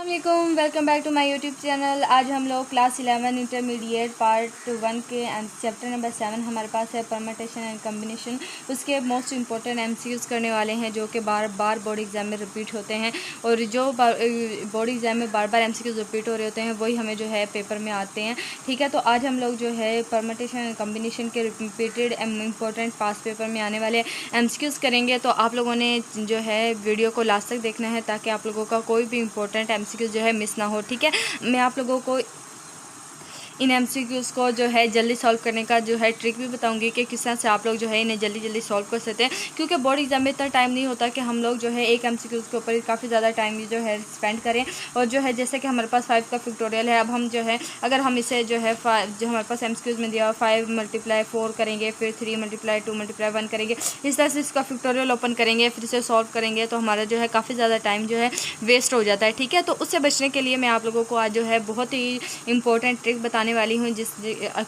अस्सलामुअलैकुम, welcome back to my YouTube channel. आज हम लोग क्लास 11 इंटरमीडिएट पार्ट 1 के चैप्टर नंबर 7 हमारे पास है परम्यूटेशन एंड कम्बिनेशन। उसके मोस्ट इंपॉर्टेंट एमसीक्यूज करने वाले हैं जो कि बार बार बोर्ड एग्जाम में रिपीट होते हैं, और जो बोर्ड एग्जाम में बार बार एमसीक्यूज रिपीट हो रहे होते हैं वही हमें जो है पेपर में आते हैं। ठीक है, तो आज हम लोग जो है परम्यूटेशन एंड कम्बिनेशन के रिपीटेड इंपॉर्टेंट पास पेपर में आने वाले एमसीक्यूज करेंगे। तो आप लोगों ने जो है वीडियो को लास्ट तक देखना है ताकि आप लोगों का कोई भी इंपॉर्टेंट एमसीक्यूज जो है मिस ना हो। ठीक है, मैं आप लोगों को इन एमसीक्यूज़ को जो है जल्दी सॉल्व करने का जो है ट्रिक भी बताऊंगी कि किस तरह से आप लोग जो है इन्हें जल्दी जल्दी सॉल्व कर सकते हैं, क्योंकि बोर्ड एग्जाम में इतना टाइम नहीं होता कि हम लोग जो है एक एमसीक्यूज़ के ऊपर काफ़ी ज़्यादा टाइम जो है स्पेंड करें। और जो है जैसे कि हमारे पास 5 का फैक्टोरियल है, अब हम जो है अगर हम इसे जो है जो हमारे पास एमसीक्यूज़ में दिया 5 × 4 करेंगे, फिर 3 × 2 × 1 करेंगे, इस तरह से इसका फैक्टोरियल ओपन करेंगे, फिर इसे सॉल्व करेंगे तो हमारा जो है काफ़ी ज़्यादा टाइम जो है वेस्ट हो जाता है। ठीक है, तो उससे बचने के लिए मैं आप लोगों को आज जो है बहुत ही इंपॉर्टेंट ट्रिक बताने वाली हूँ जिस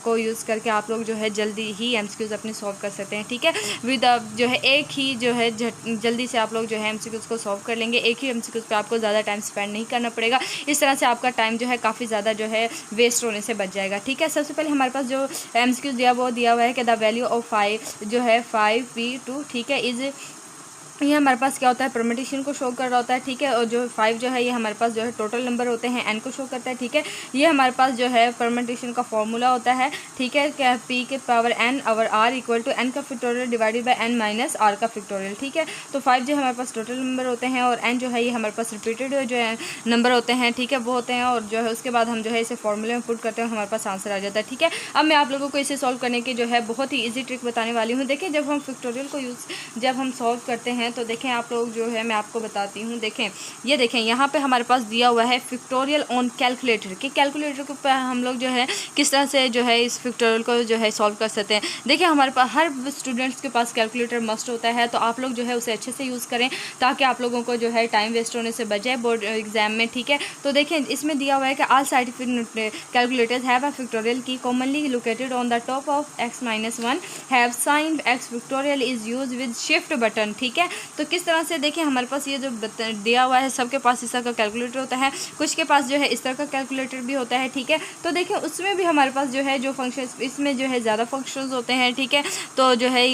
को यूज़ करके आप लोग जो है जल्दी ही एमसीक्यूज़ अपने सॉल्व कर सकते हैं। ठीक है, विद जो है एक ही जो है जल्दी से आप लोग जो है एमसीक्यूज़ को सॉल्व कर लेंगे। एक ही एमसीक्यूज़ पे आपको ज़्यादा टाइम स्पेंड नहीं करना पड़ेगा। इस तरह से आपका टाइम जो है काफ़ी ज़्यादा जो है वेस्ट होने से बच जाएगा। ठीक है, सबसे पहले हमारे पास जो एमसीक्यूज़ दिया हुआ है कि द वैल्यू ऑफ 5 जो है 5p2 ठीक है इज़, ये हमारे पास क्या होता है परम्यूटेशन को शो कर रहा होता है। ठीक है, और जो 5 जो है ये हमारे पास जो है टोटल नंबर होते हैं, n को शो करता है। ठीक है, ये हमारे पास जो है परम्यूटेशन का फॉर्मूला होता है। ठीक है, क्या p के पावर n और r इक्वल टू n का factorial divided by n minus r का फैक्टोरियल। ठीक है, तो 5 जो हमारे पास टोटल नंबर होते हैं और n जो है ये हमारे पास रिपीटेड जो है नंबर होते हैं। ठीक है, वो होते हैं, और जो है उसके बाद हम जो है इसे फॉर्मूले में पुट करते हैं, हमारे पास आंसर आ जाता है। ठीक है, अब मैं आप लोगों को इसे सॉल्व करने की जो है बहुत ही ईजी ट्रिक बताने वाली हूँ। देखिए, जब हम फैक्टोरियल को जब हम सॉल्व करते हैं तो देखें आप लोग जो है मैं आपको बताती हूँ। देखें, ये देखें यहाँ पे हमारे पास दिया हुआ है फैक्टोरियल ऑन कैलकुलेटर कि कैलकुलेटर के ऊपर हम लोग जो है किस तरह से जो है इस फैक्टोरियल को जो है सॉल्व कर सकते हैं। देखिए, हमारे पास हर स्टूडेंट्स के पास कैलकुलेटर मस्ट होता है, तो आप लोग जो है उसे अच्छे से यूज़ करें ताकि आप लोगों को जो है टाइम वेस्ट होने से बचे बोर्ड एग्जाम में। ठीक है, तो देखें इसमें दिया हुआ है कि all scientific calculators have a factorial key commonly located on the top of x-1 have sine x factorial is use with shift button. ठीक है, तो किस तरह से देखिए हमारे पास ये जो दिया हुआ है सबके पास इस तरह का कैलकुलेटर होता है, कुछ के पास जो है इस तरह का कैलकुलेटर भी होता है। ठीक है, तो देखिए उसमें भी हमारे पास जो है जो फंक्शन इसमें जो है ज़्यादा फंक्शंस होते हैं। ठीक है, तो जो है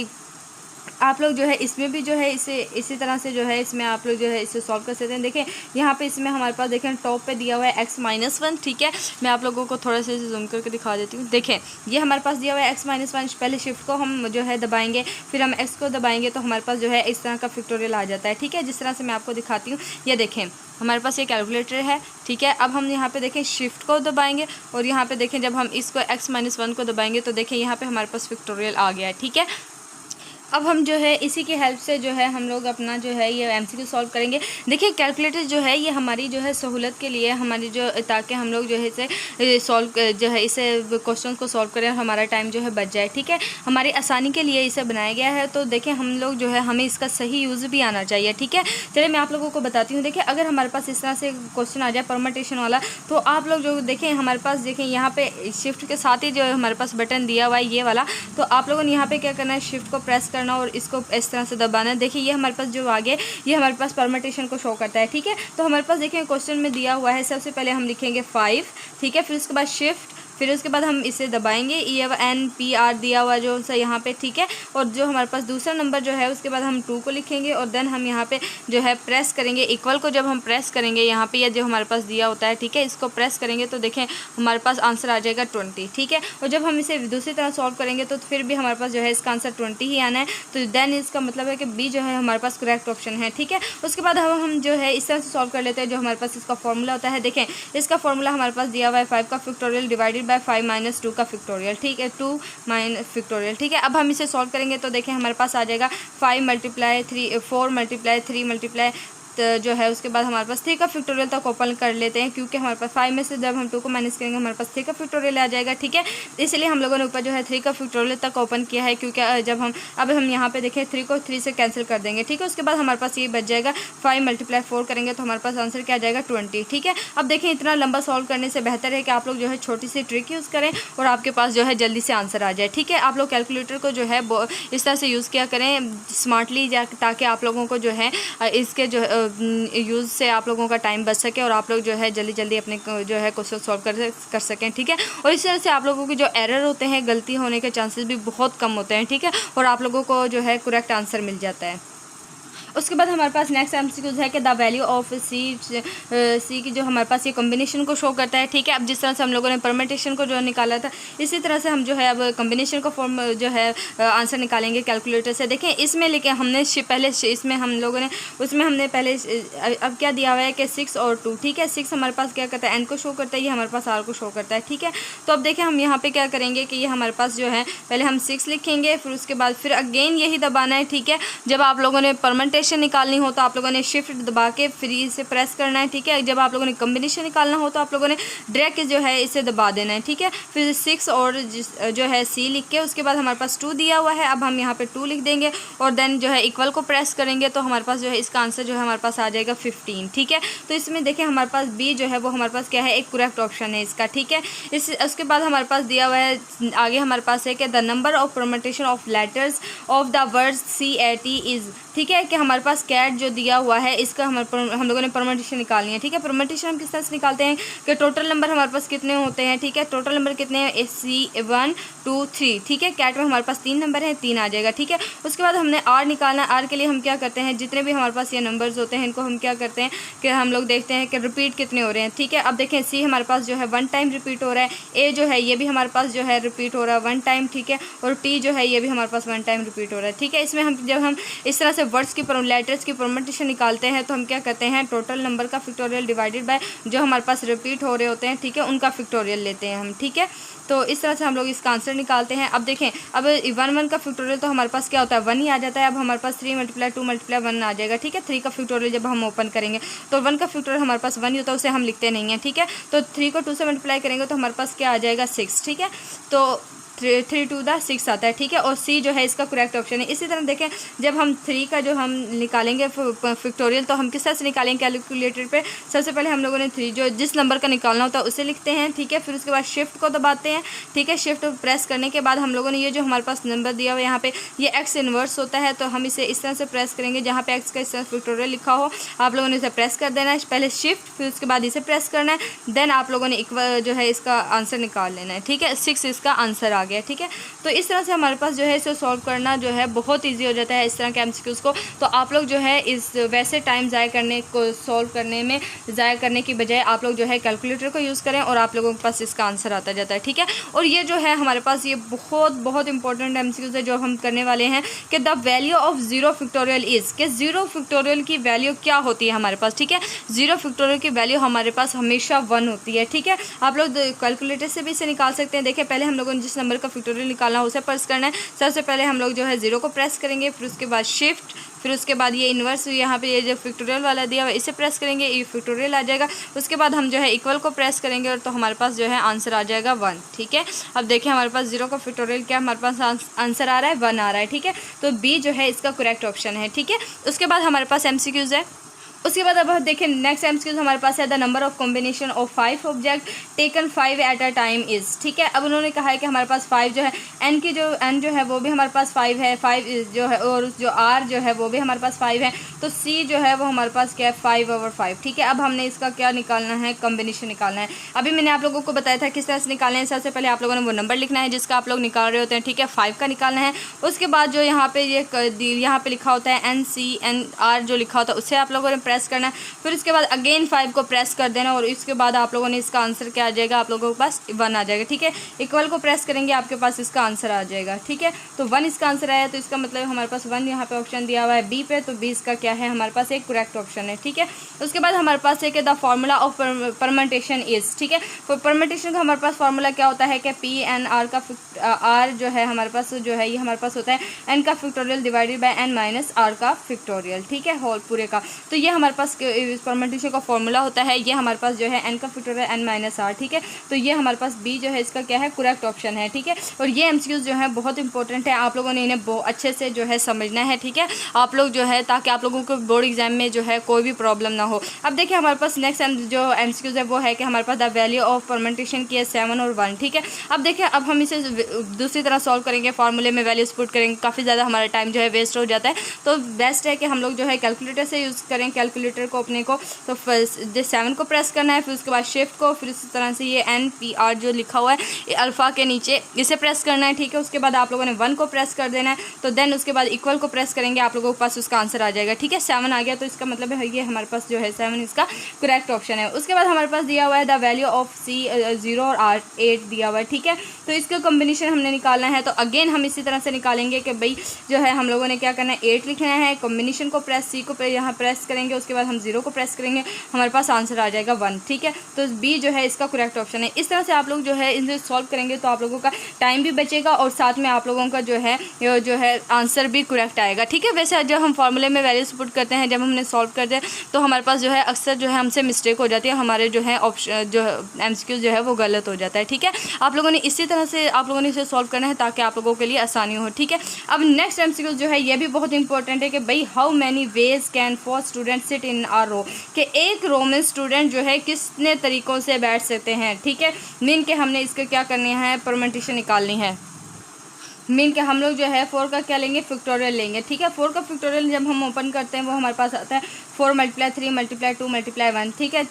आप लोग जो है इसमें भी जो है इसी तरह से जो है इसमें आप लोग जो है इसे सॉल्व कर सकते हैं। देखें यहाँ पे इसमें हमारे पास देखें टॉप पे दिया हुआ है x-1। ठीक है, मैं आप लोगों को थोड़ा सा इसे जूम करके दिखा देती हूँ। देखें ये हमारे पास दिया हुआ है x-1, पहले शिफ्ट को हम जो है दबाएंगे, फिर हम x को दबाएंगे तो हमारे पास जो है इस तरह का फैक्टोरियल आ जाता है। ठीक है, जिस तरह से मैं आपको दिखाती हूँ, ये देखें हमारे पास ये कैलकुलेटर है। ठीक है, अब हम यहाँ पे देखें शिफ्ट को दबाएंगे और यहाँ पे देखें जब हम इसको x-1 को दबाएंगे तो देखें यहाँ पे हमारे पास फैक्टोरियल आ गया है। ठीक है, अब हम जो है इसी की हेल्प से जो है हम लोग अपना जो है ये एमसीक्यू सॉल्व करेंगे। देखिए कैलकुलेटर जो है ये हमारी जो है सहूलत के लिए हमारी जो ताकि हम लोग जो है इसे सॉल्व जो है इसे क्वेश्चन को सॉल्व करें और हमारा टाइम जो है बच जाए। ठीक है, हमारी आसानी के लिए इसे बनाया गया है। तो देखिए हम लोग जो है हमें इसका सही यूज़ भी आना चाहिए। ठीक है, चलिए मैं आप लोगों को बताती हूँ। देखिए अगर हमारे पास इस तरह से क्वेश्चन आ जाए परम्यूटेशन वाला, तो आप लोग जो देखें हमारे पास देखें यहाँ पे शिफ्ट के साथ ही जो हमारे पास बटन दिया हुआ है ये वाला, तो आप लोगों ने यहाँ पे क्या करना है शिफ्ट को प्रेस करना और इसको इस तरह से दबाना है। देखिए ये हमारे पास जो आगे ये हमारे पास परम्यूटेशन को शो करता है। ठीक है, तो हमारे पास देखिए क्वेश्चन में दिया हुआ है सबसे पहले हम लिखेंगे 5। ठीक है, फिर उसके बाद शिफ्ट, फिर उसके बाद हम इसे दबाएंगे, ये NPR दिया हुआ जो सा यहाँ पे। ठीक है, और जो हमारे पास दूसरा नंबर जो है उसके बाद हम 2 को लिखेंगे और देन हम यहाँ पे जो है प्रेस करेंगे इक्वल को। जब हम प्रेस करेंगे यहाँ पे ये जो हमारे पास दिया होता है, ठीक है, इसको प्रेस करेंगे तो देखें हमारे पास आंसर आ जाएगा 20। ठीक है, और जब हम इसे दूसरी तरह सॉल्व करेंगे तो फिर भी हमारे पास जो है इसका आंसर 20 ही आना है। तो देन इसका मतलब है कि बी जो है हमारे पास करेक्ट ऑप्शन है। ठीक है, उसके बाद हम जो है इस तरह से सॉल्व कर लेते हैं। जो हमारे पास इसका फॉर्मूला होता है, देखें इसका फॉर्मूला हमारे पास दिया हुआ है 5 का फैक्टोरियल डिवाइडेड बाय 5 - 2 का फैक्टोरियल। ठीक है, 2 - फैक्टोरियल। ठीक है, अब हम इसे सॉल्व करेंगे तो देखें हमारे पास आ जाएगा 5 × 3 4 × 3 × जो है उसके बाद हमारे पास 3 का फैक्टोरियल तक ओपन कर लेते हैं, क्योंकि हमारे पास 5 में से जब हम 2 को माइनस करेंगे हमारे पास 3 का फैक्टोरियल आ जाएगा। ठीक है, इसलिए हम लोगों ने ऊपर जो है 3 का फैक्टोरियल तक ओपन किया है, क्योंकि जब हम यहाँ पे देखें 3 को 3 से कैंसिल कर देंगे। ठीक है, उसके बाद हमारे पास ये बच जाएगा 5 × 4 करेंगे तो हमारे पास आंसर क्या आ जाएगा 20। ठीक है, अब देखें इतना लंबा सॉल्व करने से बेहतर है कि आप लोग जो है छोटी सी ट्रिक यूज़ करें और आपके पास जो है जल्दी से आंसर आ जाए। ठीक है, आप लोग कैलकुलेटर को जो है इस तरह से यूज़ किया करें स्मार्टली, ताकि आप लोगों को जो है इसके जो यूज़ से आप लोगों का टाइम बच सके और आप लोग जो है जल्दी जल्दी अपने जो है क्वेश्चन सॉल्व कर सकें, ठीक है। और इस तरह से आप लोगों के जो एरर होते हैं, गलती होने के चांसेस भी बहुत कम होते हैं, ठीक है, और आप लोगों को जो है करेक्ट आंसर मिल जाता है। उसके बाद हमारे पास नेक्स्ट एमसीक्यूज है कि द वैल्यू ऑफ सी की जो हमारे पास ये कॉम्बिनेशन को शो करता है, ठीक है। अब जिस तरह से हम लोगों ने परमिटेशन को जो निकाला था, इसी तरह से हम जो है अब कॉम्बिनेशन का फॉर्म जो है आंसर निकालेंगे कैलकुलेटर से। देखें इसमें लेके हमने पहले इसमें हम लोगों ने उसमें हमने पहले अब क्या दिया हुआ है कि 6 और 2, ठीक है। 6 हमारे पास क्या करता है, एन को शो करता है, ये हमारे पास आर को शो करता है, ठीक है। तो अब देखें हम यहाँ पे क्या करेंगे कि ये हमारे पास जो है पहले हम 6 लिखेंगे, फिर उसके बाद फिर अगेन यही दबाना है, ठीक है। जब आप लोगों ने परमिटेशन निकालनी हो तो आप लोगों ने शिफ्ट दबा के फ्री से प्रेस करना है, ठीक है। जब आप लोगों ने कॉम्बिनेशन निकालना हो तो आप लोगों ने डायरेक्ट जो है इसे दबा देना है, ठीक है। फिर 6 और जो है सी लिख के उसके बाद हमारे पास 2 दिया हुआ है, अब हम यहाँ पे 2 लिख देंगे और देन जो है इक्वल को प्रेस करेंगे तो हमारे पास जो है इसका आंसर जो है हमारे पास आ जाएगा 15, ठीक है। तो इसमें देखें हमारे पास बी जो है वो हमारे पास क्या है, एक करेक्ट ऑप्शन है इसका, ठीक है। उसके बाद हमारे पास दिया हुआ है आगे हमारे पास है कि the number of permutation of letters of the word CAT is, ठीक है, कि हमारे पास कैट जो दिया हुआ है इसका हम लोगों ने परम्यूटेशन निकालनी है, ठीक है। परम्यूटेशन हम किस तरह से निकालते हैं कि टोटल नंबर हमारे पास कितने होते हैं, ठीक है। टोटल नंबर कितने हैं, C1 2 3, ठीक है। कैट में हमारे पास 3 नंबर हैं, 3 आ जाएगा, ठीक है। उसके बाद हमने आर निकालना है। आर के लिए हम क्या करते हैं, जितने भी हमारे पास ये नंबर्स होते हैं इनको हम क्या करते हैं कि हम लोग देखते हैं कि रिपीट कितने हो रहे हैं, ठीक है। अब देखें सी हमारे पास जो है 1 टाइम रिपीट हो रहा है, ए जो है ये भी हमारे पास जो है रिपीट हो रहा है 1 टाइम, ठीक है, और टी जो है ये भी हमारे पास 1 टाइम रिपीट हो रहा है, ठीक है। इसमें हम जब हम इस तरह से वर्ड्स की लेटर्स की परम्यूटेशन निकालते हैं तो हम क्या करते हैं, टोटल नंबर का फैक्टोरियल डिवाइडेड बाय जो हमारे पास रिपीट हो रहे होते हैं, ठीक है, उनका फैक्टोरियल लेते हैं हम, ठीक है। तो इस तरह से हम लोग इसका आंसर निकालते हैं। अब देखें अब 1 का फैक्टोरियल तो हमारे पास क्या होता है 1 ही आ जाता है। अब हमारे पास 3 × 2 × 1 आ जाएगा, ठीक है। 3 का फैक्टोरियल जब हम ओपन करेंगे तो 1 का फैक्टोरियल हमारे पास 1 ही होता है, उसे हम लिखते नहीं हैं, ठीक है। तो 3 को 2 से मल्टीप्लाई करेंगे तो हमारे पास क्या आ जाएगा 6, ठीक है। तो 3 2 6 आता है, ठीक है। और सी जो है इसका करेक्ट ऑप्शन है। इसी तरह देखें जब हम 3 का जो हम निकालेंगे फैक्टोरियल तो हम किस तरह से निकालेंगे कैलकुलेटर पे, सबसे पहले हम लोगों ने 3 जो जिस नंबर का निकालना होता है उसे लिखते हैं, ठीक है। फिर उसके बाद शिफ्ट को दबाते हैं, ठीक है। शिफ्ट प्रेस करने के बाद हम लोगों ने ये जो हमारे पास नंबर दिया हुआ है यहाँ पे ये एक्स इन्वर्स होता है, तो हम इसे इस तरह से प्रेस करेंगे जहाँ पे एक्स का इस तरह फैक्टोरियल लिखा हो आप लोगों ने इसे प्रेस कर देना है, पहले शिफ्ट फिर उसके बाद इसे प्रेस करना है, देन आप लोगों ने इक्वल जो है इसका आंसर निकाल लेना है, ठीक है। 6 इसका आंसर आ गया, ठीक है। तो इस तरह से हमारे पास जो है इसे सॉल्व करना जो है बहुत इजी हो जाता है इस तरह के एमसीक्यूज़ को। तो आप लोग जो है इस वैसे टाइम ज़ाया करने को सॉल्व करने में ज़ाया करने की बजाय आप लोग जो है कैलकुलेटर को यूज़ करें और आप लोगों के पास इसका आंसर आता जाता है, ठीक है। और ये जो है हमारे पास ये बहुत इंपॉर्टेंट एमसीक्यूज़ है जो हम करने वाले हैं कि the value of 0 factorial is, कि 0 फैक्टोरियल की वैल्यू क्या होती है हमारे पास, ठीक है। 0 फैक्टोरियल की वैल्यू हमारे पास हमेशा 1 होती है, ठीक है। आप लोग कैलकुलेटर से भी इसे निकाल सकते हैं। देखिए पहले हम लोगों ने जिस नंबर का फैक्टोरियल निकालना उसे प्रेस करना है। सबसे पहले हम लोग जो है 0 को प्रेस करेंगे, फिर उसके बाद शिफ्ट, फिर उसके बाद ये इन्वर्स यहाँ पे ये जो फैक्टोरियल वाला दिया हुआ इसे प्रेस करेंगे, ये फैक्टोरियल आ जाएगा। उसके बाद हम जो है इक्वल को प्रेस करेंगे और तो हमारे पास जो है आंसर आ जाएगा 1, ठीक है। अब देखिए हमारे पास 0 का फैक्टोरियल क्या हमारे पास आंसर आ रहा है 1 आ रहा है, ठीक है। तो बी जो है इसका करेक्ट ऑप्शन है, ठीक है। उसके बाद हमारे पास एमसीक्यूज है। उसके बाद अब देखें नेक्स्ट एमसीक्यूज हमारे पास है the number of combination of 5 object taken 5 at a time is, ठीक है। अब उन्होंने कहा है कि हमारे पास 5 जो है एन जो है वो भी हमारे पास 5 है, 5 जो है, और जो आर जो है वो भी हमारे पास 5 है। तो सी जो है वो हमारे पास क्या है 5/5, ठीक है। अब हमने इसका क्या निकालना है, कॉम्बिनेशन निकालना है। अभी मैंने आप लोगों को बताया था किस तरह से निकालना है। सबसे पहले आप लोगों ने वो नंबर लिखना है जिसका आप लोग निकाल रहे होते हैं, ठीक है। 5 का निकालना है। उसके बाद जो यहाँ पे यहाँ पे लिखा होता है NCNR जो लिखा होता है उससे आप लोगों ने प्रेस करना है। फिर इसके बाद अगेन 5 को प्रेस कर देना और इसके बाद आप लोगों ने इसका आंसर क्या आ जाएगा, आप लोगों के पास 1 आ जाएगा, ठीक है। इक्वल को प्रेस करेंगे आपके पास इसका आंसर आ जाएगा, ठीक है। तो 1 इसका आंसर आया, तो इसका मतलब हमारे पास 1 यहाँ पे ऑप्शन दिया हुआ है बी पे, तो बी इसका क्या है हमारे पास एक करेक्ट ऑप्शन है, ठीक है। उसके बाद हमारे पास एक the formula of permutation is, ठीक है। परम्यूटेशन का हमारे पास फार्मूला क्या होता है कि PNR का आर जो है हमारे पास जो है ये हमारे पास होता है n का factorial divided by n minus r का फैक्टोरियल, ठीक है, होल पूरे का। तो ये हमारे पास परम्यूटेशन का फॉर्मूला होता है। ये हमारे पास जो है n का फैक्टोरियल n माइनस r, ठीक है। तो ये हमारे पास बी जो है इसका क्या है करेक्ट ऑप्शन है, ठीक है। और ये एमसीक्यूज जो है बहुत इंपॉर्टेंट है, आप लोगों ने इन्हें बहुत अच्छे से जो है समझना है, ठीक है। आप लोग जो है ताकि आप लोगों को बोर्ड एग्जाम में जो है कोई भी प्रॉब्लम ना हो। अब देखिए हमारे पास नेक्स्ट जो एमसीक्यूज है वो है कि हमारे पास द वैल्यू ऑफ परम्यूटेशन की है 7 और 1, ठीक है। अब देखिए अब हम इसे दूसरी तरह सॉल्व करेंगे, फार्मूले में वैल्यूज पुट करेंगे, काफ़ी ज़्यादा हमारा टाइम जो है वेस्ट हो जाता है। तो बेस्ट है कि हम लोग जो है कैलकुलेटर से यूज़ करें। कैलकुलेटर को अपने को, तो 7 को प्रेस करना है, फिर उसके बाद शिफ्ट को, फिर इस तरह से ये NPR जो लिखा हुआ है अल्फ़ा के नीचे इसे प्रेस करना है, ठीक है। उसके बाद आप लोगों ने 1 को प्रेस कर देना है, तो देन उसके बाद इक्वल को प्रेस करेंगे, आप लोगों के पास उसका आंसर आ जाएगा, ठीक है। 7 आ गया, तो इसका मतलब है ये हमारे पास जो है 7 इसका करेक्ट ऑप्शन है। उसके बाद हमारे पास दिया हुआ है द वैल्यू ऑफ C 0 और R 8 दिया हुआ है, ठीक है। तो इसका कॉम्बिनेशन हमने निकालना है, तो अगेन हम इसी तरह से निकालेंगे कि भाई जो है हम लोगों ने क्या करना है, 8 लिखना है, कॉम्बिनेशन को प्रेस C को यहाँ प्रेस करेंगे, उसके बाद हम 0 को प्रेस करेंगे, हमारे पास आंसर आ जाएगा 1, ठीक है। तो B जो है इसका करेक्ट ऑप्शन है। इस तरह से आप लोग जो है इसे सॉल्व करेंगे तो आप लोगों का टाइम भी बचेगा और साथ में आप लोगों का जो है आंसर भी करेक्ट आएगा, ठीक है। वैसे जब हम फॉर्मूले में वैल्यूज पुट करते हैं, जब हमने सॉल्व करते हैं तो हमारे पास जो है अक्सर जो है हमसे मिस्टेक हो जाती है, हमारे जो है ऑप्शन जो MCQ जो है वो गलत हो जाता है, ठीक है। आप लोगों ने इसी तरह से आप लोगों ने इसे सॉल्व करना है ताकि आप लोगों के लिए आसानी हो, ठीक है। अब नेक्स्ट MCQ जो है ये भी बहुत इंपॉर्टेंट है कि भाई how many ways can 4 student sit in a row, कि एक रो में स्टूडेंट जो है कितने तरीक़ों से बैठ सकते हैं, ठीक है। मीन के हमने इसके क्या करनी है, परमेंटेशन निकालनी है। मीन के हम लोग जो है 4 का क्या लेंगे, फैक्टोरियल लेंगे, ठीक है। 4 का फैक्टोरियल जब हम ओपन करते हैं वो हमारे पास आता है 4 × 3 × 2 × 1, ठीक है।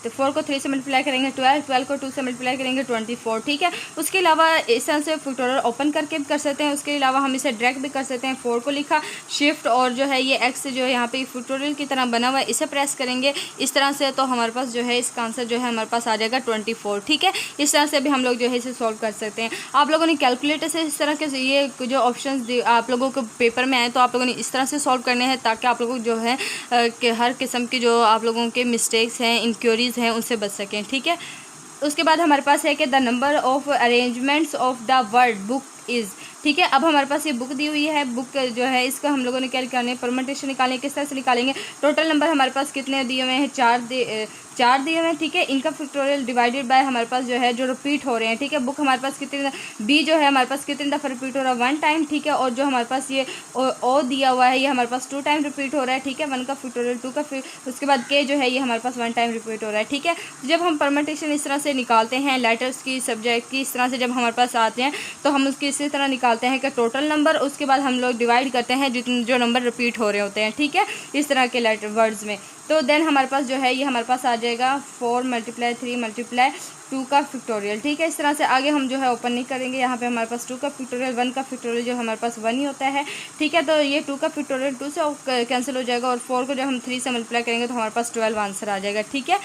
4 को 3 से मल्टीप्लाई करेंगे 12, 12 को 2 से मल्टीप्लाई करेंगे 24, ठीक है। उसके अलावा इस तरह से फैक्टोरियल ओपन करके भी कर सकते हैं, उसके अलावा हम इसे डायरेक्ट भी कर सकते हैं। 4 को लिखा, शिफ्ट और जो है ये एक्स जो है यहाँ पे फैक्टोरियल की तरह बना हुआ है, इसे प्रेस करेंगे इस तरह से, तो हमारे पास जो है इसका आंसर जो है हमारे पास आ जाएगा 24, ठीक है। इस तरह से भी हम लोग जो है इसे सॉल्व कर सकते हैं। आप लोगों ने कैलकुलेटर से इस तरह के ये जो ऑप्शंस आप लोगों को पेपर में आए तो आप लोगों ने इस तरह से सॉल्व करने हैं ताकि आप लोगों को जो है कि हर किस्म की जो आप लोगों के मिस्टेक्स हैं, इंक्वायरीज़ हैं, उनसे बच सकें, ठीक है। उसके बाद हमारे पास है कि the number of arrangements of the word book is, ठीक है। अब हमारे पास ये बुक दी हुई है, बुक जो है इसका हम लोगों ने क्या निकालना है, परमेंटेशन निकालें। किस तरह से निकालेंगे, टोटल नंबर हमारे पास कितने दिए हुए हैं, 4 दिए हुए हैं, ठीक है। इनका फैक्टोरियल डिवाइडेड बाय हमारे पास जो है जो रिपीट हो रहे हैं, ठीक है। बुक हमारे पास कितने, बी जो है हमारे पास कितने दफ़ा रिपीट हो रहा है, 1 टाइम, ठीक है। और जो हमारे पास ये ओ दिया हुआ है ये हमारे पास 2 टाइम रिपीट हो रहा है, ठीक है। 1 का फैक्टोरियल 2 का, फिर उसके बाद के जो है ये हमारे पास 1 टाइम रिपीट हो रहा है, ठीक है। जब हम परमेंटेशन इस तरह से निकालते हैं, लेटर्स की, सब्जेक्ट की, इस तरह से जब हमारे पास आते हैं तो हम उसकी इसी तरह निकालते हैं कि टोटल नंबर, उसके बाद हम लोग डिवाइड करते हैं जितने जो नंबर रिपीट हो रहे होते हैं, ठीक है, इस तरह के लेटर वर्ड्स में। तो देन हमारे पास जो है ये हमारे पास आ जाएगा 4 × 3 × 2 का फैक्टोरियल, ठीक है। इस तरह से आगे हम जो है ओपन नहीं करेंगे, यहाँ पे हमारे पास 2 का फैक्टोरियल, 1 का फैक्टोरियल जो हमारे पास 1 ही होता है, ठीक है। तो ये 2 का फैक्टोरियल 2 से कैंसिल हो जाएगा और 4 को जब हम 3 से मल्टीप्लाई करेंगे तो हमारे पास 12 आंसर आ जाएगा, ठीक है।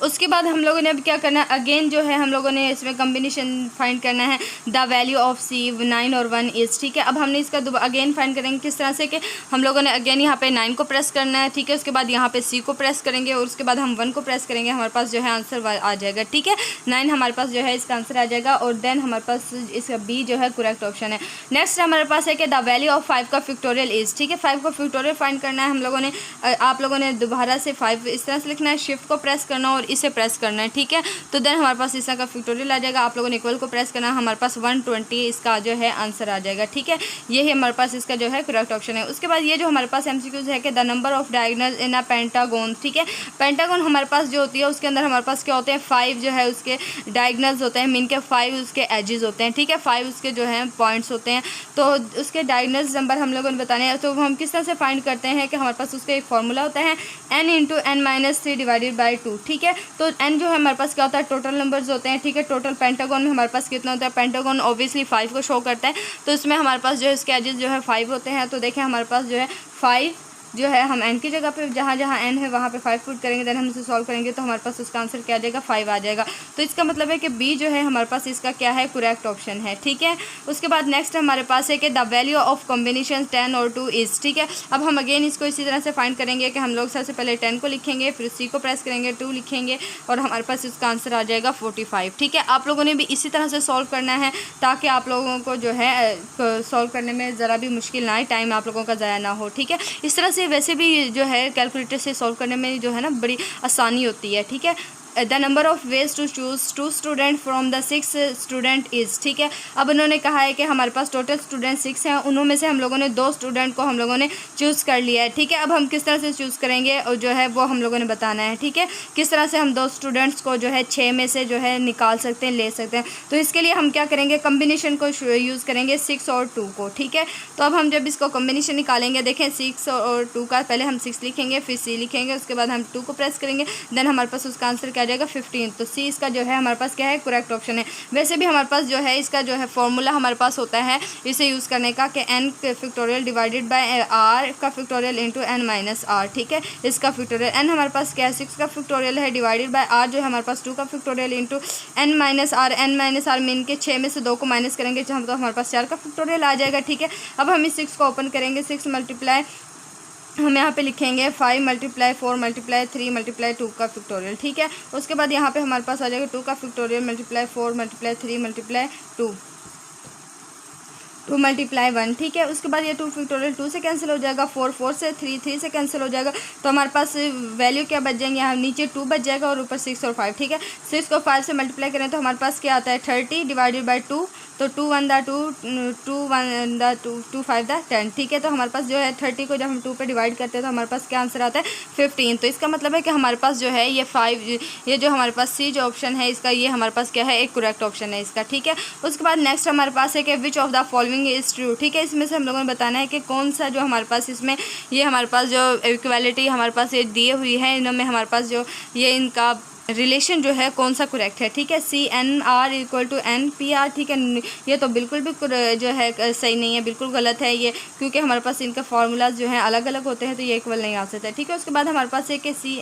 उसके बाद हम लोगों ने अब क्या करना है, अगेन जो है हम लोगों ने इसमें कम्बिनेशन फाइंड करना है, द वैल्यू ऑफ C 9 और 1 इज़, ठीक है। अब हमने इसका अगेन फाइंड करेंगे किस तरह से कि हम लोगों ने अगेन यहाँ पे 9 को प्रेस करना है, ठीक है। उसके बाद यहाँ पे C को प्रेस करेंगे और उसके बाद हम 1 को प्रेस करेंगे, हमारे पास जो है आंसर आ जाएगा, ठीक है। 9 हमारे पास जो है इसका आंसर आ जाएगा और देन हमारे पास इसका B जो है करेक्ट ऑप्शन है। नेक्स्ट हमारे पास है कि द वैल्यू ऑफ 5 का फैक्टोरियल इज़, ठीक है। 5 का फैक्टोरियल फाइंड करना है हम लोगों ने, आप लोगों ने दोबारा से 5 इस तरह से लिखना है, शिफ्ट को प्रेस करना और इसे प्रेस करना है, ठीक है। तो देन हमारे पास इसका फैक्टोरियल आ जाएगा, आप लोगों ने इक्वल को प्रेस करना है, हमारे पास 120 इसका जो है आंसर आ जाएगा, ठीक है। यही हमारे पास इसका जो है करेक्ट ऑप्शन है। उसके बाद ये जो हमारे पास MCQs है कि the number of diagonal in a pentagon, ठीक है। पेंटागोन हमारे पास जो होती है उसके अंदर हमारे पास क्या होते हैं, 5 जो है उसके डायगोनल्स होते हैं, मीन के 5 उसके एजेस होते हैं, ठीक है। 5 उसके जो है पॉइंट्स होते हैं, तो उसके डायगोनल्स नंबर हम लोगों ने बताने हैं। तो हम किस तरह से फाइंड करते हैं कि हमारे पास उसका एक फॉर्मूला होता है n × n-3 डिवाइडेड बाई 2, ठीक है। तो n जो है हमारे पास क्या होता है, टोटल नंबर्स होते हैं, ठीक है। टोटल पेंटागन में हमारे पास कितना होता है, पेंटागन ऑब्वियसली 5 को शो करता है, तो इसमें हमारे पास जो है इसके एजेस जो है 5 होते हैं। तो देखें हमारे पास जो है 5 जो है हम n की जगह पे जहाँ जहाँ n है वहाँ पे 5 पुट करेंगे, देन हम इसे सॉल्व करेंगे तो हमारे पास उसका आंसर क्या आ जाएगा, 5 आ जाएगा। तो इसका मतलब है कि B जो है हमारे पास इसका क्या है, करेक्ट ऑप्शन है, ठीक है। उसके बाद नेक्स्ट हमारे पास है कि द वैल्यू ऑफ कॉम्बिनेशन 10 और 2 इज़, ठीक है। अब हम अगेन इसको इसी तरह से फाइंड करेंगे कि हम लोग सबसे पहले 10 को लिखेंगे, फिर C को प्रेस करेंगे, 2 लिखेंगे और हमारे पास इसका आंसर आ जाएगा 45, ठीक है। आप लोगों ने भी इसी तरह से सॉल्व करना है ताकि आप लोगों को जो है सॉल्व करने में ज़रा भी मुश्किल ना आए, टाइम आप लोगों का ज़ाया ना हो, ठीक है। इस तरह से वैसे भी जो है कैलकुलेटर से सॉल्व करने में जो है ना बड़ी आसानी होती है, ठीक है। The number of ways to choose 2 student from the 6 student is. ठीक है, अब उन्होंने कहा है कि हमारे पास टोटल स्टूडेंट 6 हैं, उनमें से हम लोगों ने 2 स्टूडेंट को हम लोगों ने चूज़ कर लिया है। ठीक है, अब हम किस तरह से चूज़ करेंगे और जो है वो हम लोगों ने बताना है। ठीक है, किस तरह से हम 2 स्टूडेंट्स को जो है 6 में से जो है निकाल सकते हैं, ले सकते हैं। तो इसके लिए हम क्या करेंगे, कम्बिनेशन को यूज़ करेंगे 6 और 2 को। ठीक है, तो अब हम जब इसको कम्बिनेशन निकालेंगे, देखें 6 और 2 का पहले हम 6 लिखेंगे, फिर C लिखेंगे, उसके बाद हम 2 को प्रेस करेंगे, देन हमारे पास उसका आंसर क्या आ जाएगा 15। तो C इसका जो है हमारे पास क्या है, करेक्ट ऑप्शन है। वैसे भी हमारे पास जो है इसका जो है फॉर्मूला हमारे पास होता है इसे यूज़ करने का कि n factorial divided by r का factorial into n minus r। ठीक है, इसका फैक्टोरियल n हमारे पास क्या है 6 का फैक्टोरियल है, डिवाइडेड बाय r जो है हमारे पास 2 का factorial into n minus r mean के 6 में से 2 को माइनस करेंगे तो हमारे पास 4 का फैक्टोरियल आ जाएगा। ठीक है, अब हम इस 6 को ओपन करेंगे, 6 मल्टीप्लाई हम यहाँ पे लिखेंगे 5 मल्टीप्लाई 4 मल्टीप्लाई 3 मल्टीप्लाई 2 का फैक्टोरियल। ठीक है, उसके बाद यहाँ पे हमारे पास आ जाएगा 2 का factorial multiply 4 multiply 3 multiply 2 multiply 1। ठीक है, उसके बाद ये 2 फैक्टोरियल 2 से कैंसिल हो जाएगा, 4 से, 3 से कैंसिल हो जाएगा, तो हमारे पास वैल्यू क्या बच जाएंगे, यहाँ नीचे 2 बच जाएगा और ऊपर 6 और 5। ठीक है, 6 को 5 से मल्टीप्लाई करें तो हमारे पास क्या आता है 30 डिवाइडेड बाई 2, तो 2 1 दा 2 2 1 दा 2 2 5 दा 10। ठीक है, तो हमारे पास जो है 30 को जब हम 2 पे डिवाइड करते हैं तो हमारे पास क्या आंसर आता है 15। तो इसका मतलब है कि हमारे पास जो है ये 5, ये जो हमारे पास C जो ऑप्शन है इसका, ये हमारे पास क्या है एक करेक्ट ऑप्शन है इसका। ठीक है, उसके बाद नेक्स्ट हमारे पास है कि which of the following is true. ठीक है, इसमें से हम लोगों ने बताना है कि कौन सा जो हमारे पास इसमें ये हमारे पास जो इक्वालिटी हमारे पास ये दी हुई है, इनमें हमारे पास जो ये इनका रिलेशन जो है कौन सा करेक्ट है। ठीक है, CNR इक्वल टू NPR। ठीक है, ये तो बिल्कुल भी जो है सही नहीं है, बिल्कुल गलत है ये, क्योंकि हमारे पास इनका फार्मूलाज जो है अलग अलग होते हैं तो ये इक्वल नहीं आ सकता है। ठीक है, उसके बाद हमारे पास है कि C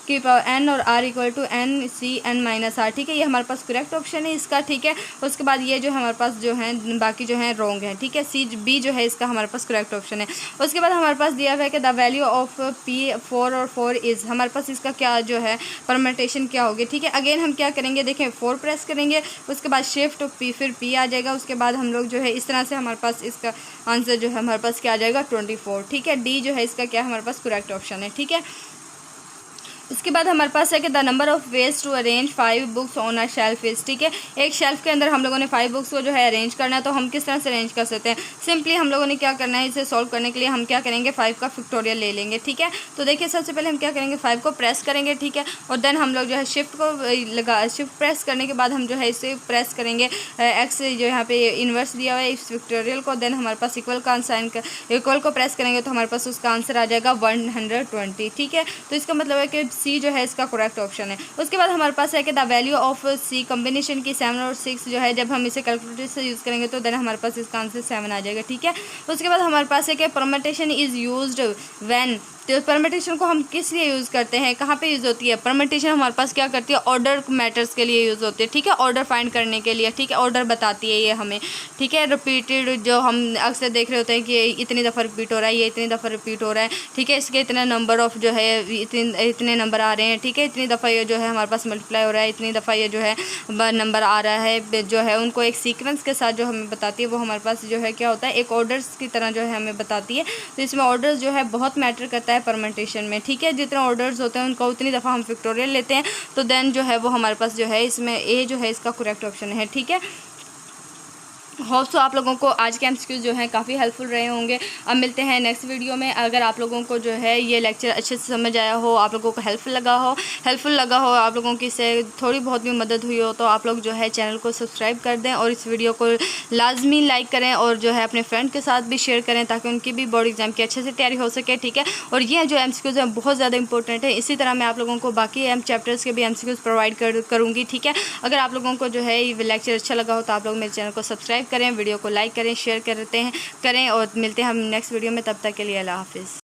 की पावर N और R equal to NCN minus R। ठीक है, ये हमारे पास करेक्ट ऑप्शन है इसका। ठीक है, उसके बाद ये जो हमारे पास जो है बाकी जो है रॉन्ग है। ठीक है, B जो है इसका हमारे पास करेक्ट ऑप्शन है। उसके बाद हमारे पास दिया हुआ है कि द वैल्यू ऑफ P 4 और 4 इज़, हमारे पास इसका क्या जो है परम्यूटेशन क्या होगी। ठीक है, अगेन हम क्या करेंगे, देखें 4 प्रेस करेंगे, उसके बाद शिफ्ट P, फिर P आ जाएगा, उसके बाद हम लोग जो है इस तरह से हमारे पास इसका आंसर जो है हमारे पास क्या आ जाएगा 24। ठीक है, D जो है इसका क्या हमारे पास करेक्ट ऑप्शन है। ठीक है, उसके बाद हमारे पास है कि the number of ways to arrange 5 books on a shelf is. ठीक है, एक शेल्फ के अंदर हम लोगों ने 5 बुक्स को जो है अरेंज करना है, तो हम किस तरह से अरेंज कर सकते हैं, सिंपली हम लोगों ने क्या करना है, इसे सॉल्व करने के लिए हम क्या करेंगे 5 का फैक्टोरियल ले लेंगे। ठीक है, तो देखिए सबसे पहले हम क्या करेंगे 5 को प्रेस करेंगे। ठीक है, और देन हम लोग जो है शिफ्ट प्रेस करने के बाद हम जो है इसे प्रेस करेंगे एक्स जो यहाँ पे इन्वर्स दिया हुआ है इस फैक्टोरियल को, देन हमारे पास इक्वल का साइन इक्वल को प्रेस करेंगे तो हमारे पास उसका आंसर आ जाएगा 120। ठीक है, तो इसका मतलब है कि C जो है इसका करेक्ट ऑप्शन है। उसके बाद हमारे पास है कि the value of C combination की 7 और 6 जो है जब हम इसे कैलकुलेटर से यूज़ करेंगे तो देन हमारे पास इसका आंसर 7 आ जाएगा। ठीक है, उसके बाद हमारे पास है कि परम्यूटेशन इज़ यूज्ड व्हेन, तो परम्यूटेशन को हम किस लिए यूज़ करते हैं, कहाँ पे यूज़ होती है परम्यूटेशन, हमारे पास क्या करती है ऑर्डर मैटर्स के लिए यूज़ होती है। ठीक है, ऑर्डर फाइंड करने के लिए। ठीक है, ऑर्डर बताती है ये हमें। ठीक है, रिपीटेड जो हम अक्सर देख रहे होते हैं कि इतनी दफ़ा रिपीट हो रहा है, ये इतनी दफ़ा रिपीट हो रहा है। ठीक है, इसके इतना नंबर ऑफ जो है इतने नंबर आ रहे हैं। ठीक है, इतनी दफ़ा ये जो है हमारे पास मल्टीप्लाई हो रहा है, इतनी दफ़ा ये जो है नंबर आ रहा है, जो है उनको एक सीक्वेंस के साथ जो हमें बताती है वो हमारे पास जो है क्या होता है एक ऑर्डर्स की तरह जो है हमें बताती है। तो इसमें ऑर्डर्स जो है बहुत मैटर करता है परम्यूटेशन में। ठीक है, जितने ऑर्डर्स होते हैं उनको उतनी दफ़ा हम फैक्टोरियल लेते हैं, तो देन जो है वो हमारे पास जो है इसमें A जो है इसका करेक्ट ऑप्शन है। ठीक है, होप सो आप लोगों को आज के एमसीक्यूज़ जो हैं काफ़ी हेल्पफुल रहे होंगे। अब मिलते हैं नेक्स्ट वीडियो में। अगर आप लोगों को जो है ये लेक्चर अच्छे से समझ आया हो, आप लोगों को हेल्पफुल लगा हो, आप लोगों की इससे थोड़ी बहुत भी मदद हुई हो, तो आप लोग जो है चैनल को सब्सक्राइब कर दें और इस वीडियो को लाजमी लाइक करें और जो है अपने फ्रेंड के साथ भी शेयर करें ताकि उनकी भी बोर्ड एग्जाम की अच्छे से तैयारी हो सके। ठीक है, और ये जो एमसीक्यूज़ हैं बहुत ज़्यादा इंपॉर्टेंट है। इसी तरह मैं आप लोगों को बाकी चैप्टर्स के भी एमसीक्यूज़ प्रोवाइड करूँगी। ठीक है, अगर आप लोगों को जो है ये लेक्चर अच्छा लगा हो तो आप लोग मेरे चैनल को सब्सक्राइब करें, वीडियो को लाइक करें, शेयर करें और मिलते हैं हम नेक्स्ट वीडियो में। तब तक के लिए अल्लाह हाफिज़।